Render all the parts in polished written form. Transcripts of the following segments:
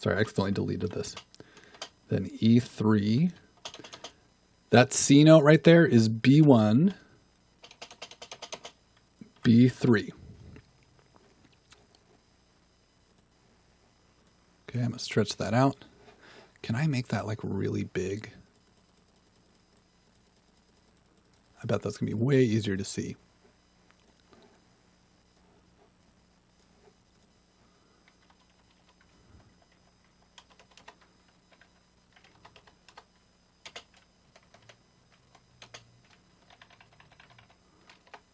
Sorry, I accidentally deleted this. Then E3. That C note right there is B1, B3. Okay, I'm going to stretch that out. Can I make that like really big? I bet that's going to be way easier to see.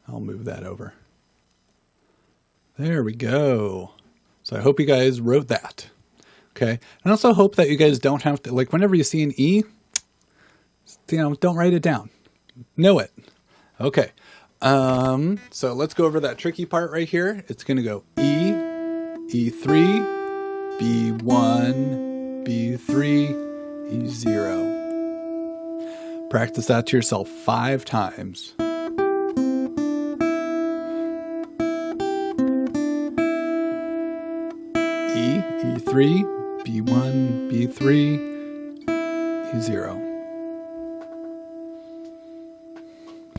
I'll move that over. There we go. So I hope you guys wrote that. Okay. And also hope that you guys don't have to, like, whenever you see an E, don't write it down. Know it. Okay. So let's go over that tricky part right here. It's going to go E, E3, B1, B3, E0. Practice that to yourself 5 times. E, E3, B1, B3, E0.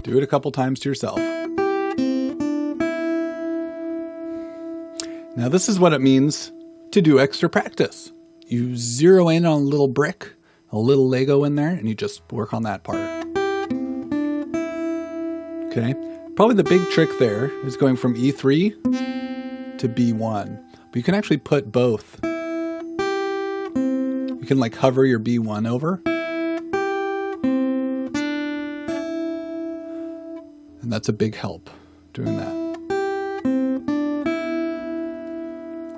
Do it a couple times to yourself. Now this is what it means to do extra practice. You zero in on a little brick, a little Lego in there, and you just work on that part. Okay? Probably the big trick there is going from E3 to B1. But you can actually put both. You can like hover your B1 over. And that's a big help doing that.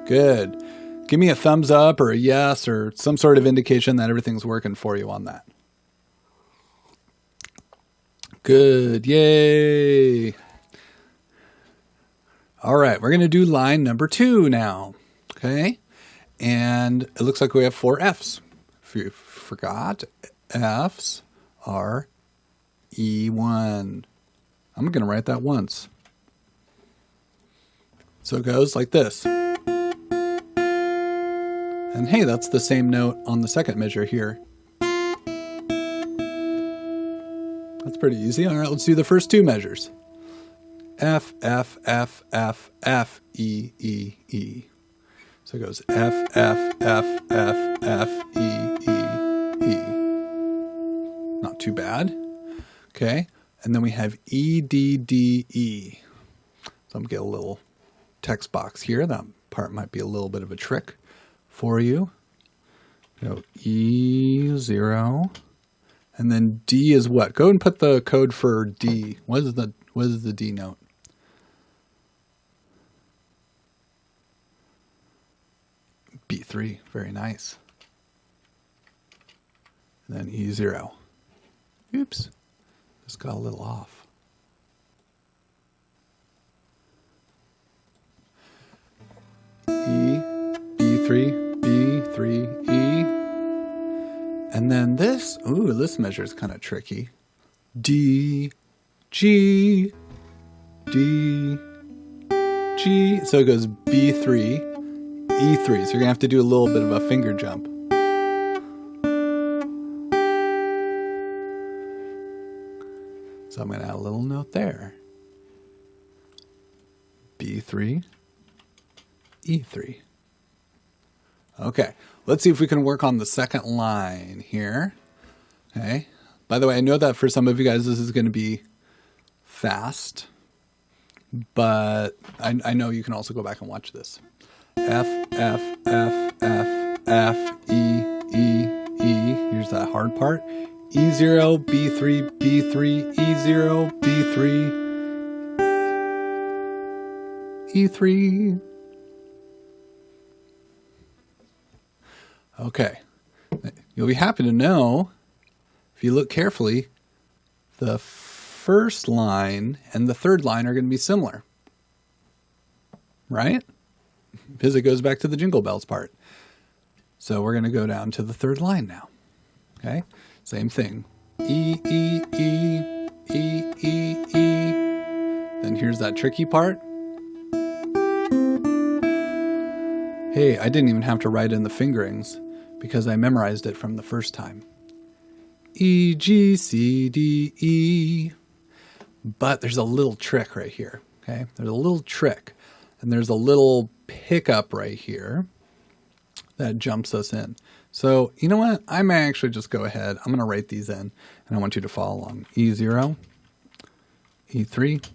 Good. Give me a thumbs up or a yes or some sort of indication that everything's working for you on that. Good. Yay. All right. We're going to do line number 2 now. Okay. And it looks like we have 4 Fs. If you forgot, Fs are E1. I'm going to write that once. So it goes like this. And hey, that's the same note on the second measure here. That's pretty easy. All right, let's do the first 2 measures. F, F, F, F, F, E, E, E. So it goes F, F, F, F, F, E, E, E. Not too bad. Okay. And then we have E, D, D, E. So I'm going to get a little text box here. That part might be a little bit of a trick for you. Go E0. And then D is what? Go and put the code for D. What is the D note? B3. Very nice. And then E0. Oops. Just got a little off. E, B3, B3, E. And then this, this measure is kind of tricky. D, G, D, G. So it goes B3, E3. So you're going to have to do a little bit of a finger jump. So I'm going to add a little note there. B3, E3. Okay, let's see if we can work on the second line here. Okay. By the way, I know that for some of you guys this is going to be fast, but I know you can also go back and watch this. F, F, F, F, F, E, E, E. Here's that hard part. E0, B3, B3, E0, B3, E3. Okay. You'll be happy to know, if you look carefully, the first line and the third line are going to be similar. Right? Because it goes back to the Jingle Bells part. So we're going to go down to the third line now. Okay? Same thing. E, E, E, E, E, E. Then here's that tricky part. Hey, I didn't even have to write in the fingerings because I memorized it from the first time. E, G, C, D, E. But there's a little trick right here, okay? There's a little trick. And there's a little pickup right here that jumps us in. So, you know what? I may actually just go ahead. I'm going to write these in, and I want you to follow along. E0, E3,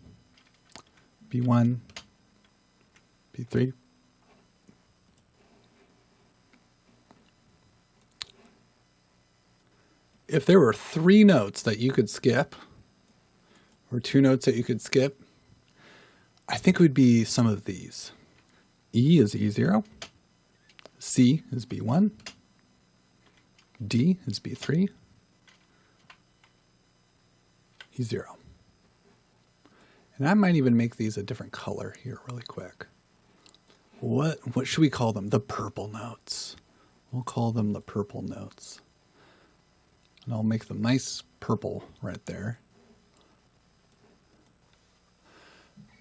B1, B3. If there were 3 notes that you could skip, or 2 notes that you could skip, I think it would be some of these. E is E0, C is B1, D is B3, E0. And I might even make these a different color here really quick. What should we call them? The purple notes. We'll call them the purple notes. And I'll make them nice purple right there.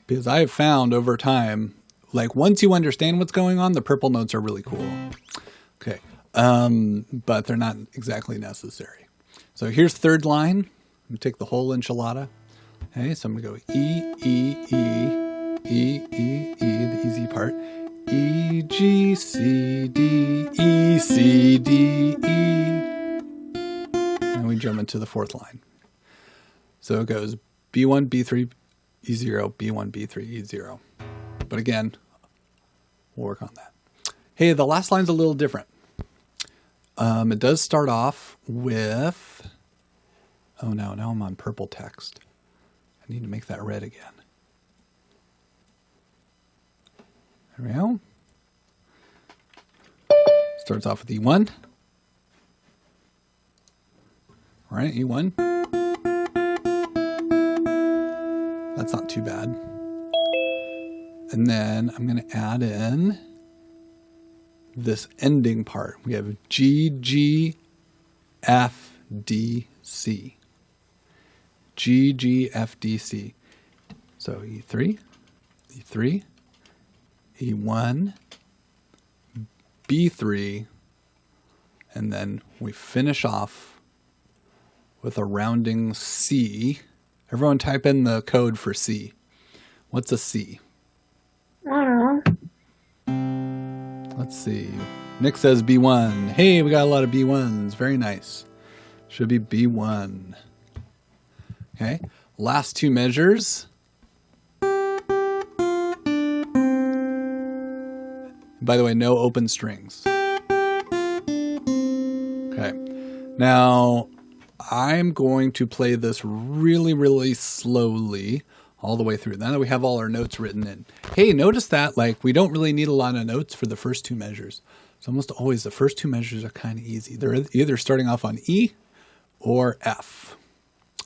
Because I have found over time, like once you understand what's going on, the purple notes are really cool. Okay. But they're not exactly necessary. So here's third line. I'm going to take the whole enchilada. Okay, so I'm going to go E, E, E, E, E, E, the easy part. E, G, C, D, E, C, D, E. And we jump into the fourth line. So it goes B1, B3, E0, B1, B3, E0. But again, we'll work on that. Hey, the last line's a little different. It does start off with, oh no, now I'm on purple text. I need to make that red again. There we go. Starts off with E1. All right, E1. That's not too bad. And then I'm going to add in this ending part. We have G, G, F, D, C. G, G, F, D, C. So E3, E3, E1, B3, and then we finish off with a rounding C. Everyone type in the code for C. What's a C? I don't know. Let's see. Nick says B1. Hey, we got a lot of B1s. Very nice. Should be B1. Okay. Last 2 measures. By the way, no open strings. Okay. Now, I'm going to play this really, really slowly all the way through. Now that we have all our notes written in. Hey, notice that like we don't really need a lot of notes for the first 2 measures. So almost always the first 2 measures are kind of easy. They're either starting off on E or F.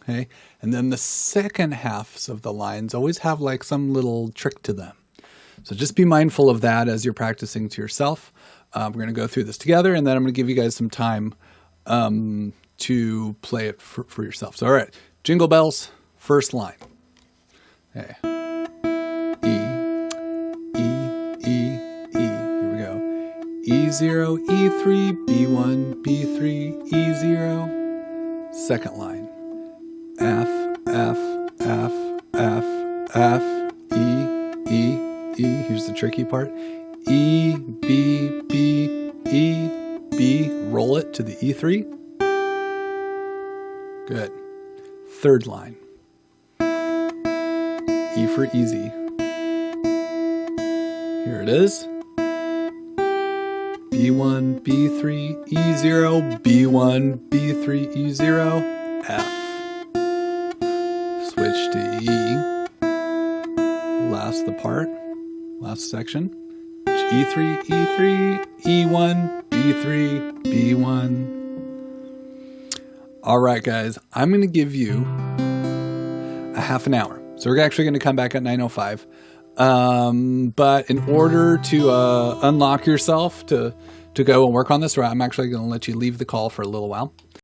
Okay. And then the second halves of the lines always have like some little trick to them. So just be mindful of that as you're practicing to yourself. We're going to go through this together, and then I'm going to give you guys some time to play it for yourself. So, all right, Jingle Bells, first line. Okay. E, E, E, E. Here we go. E0, E3, B1, B3, E0. Second line. F, F, F, F, F, E, E, E. Here's the tricky part. E, B, B, E, B. Roll it to the E3. Good. Third line. E for easy. Here it is. B1, B3, E0, B1, B3, E0, F. Switch to E. Last the part. Last section. E3, E3, E1, B3, B1. All right, guys, I'm going to give you a half an hour. So we're actually going to come back at 9:05. But in order to unlock yourself to go and work on this, I'm actually going to let you leave the call for a little while.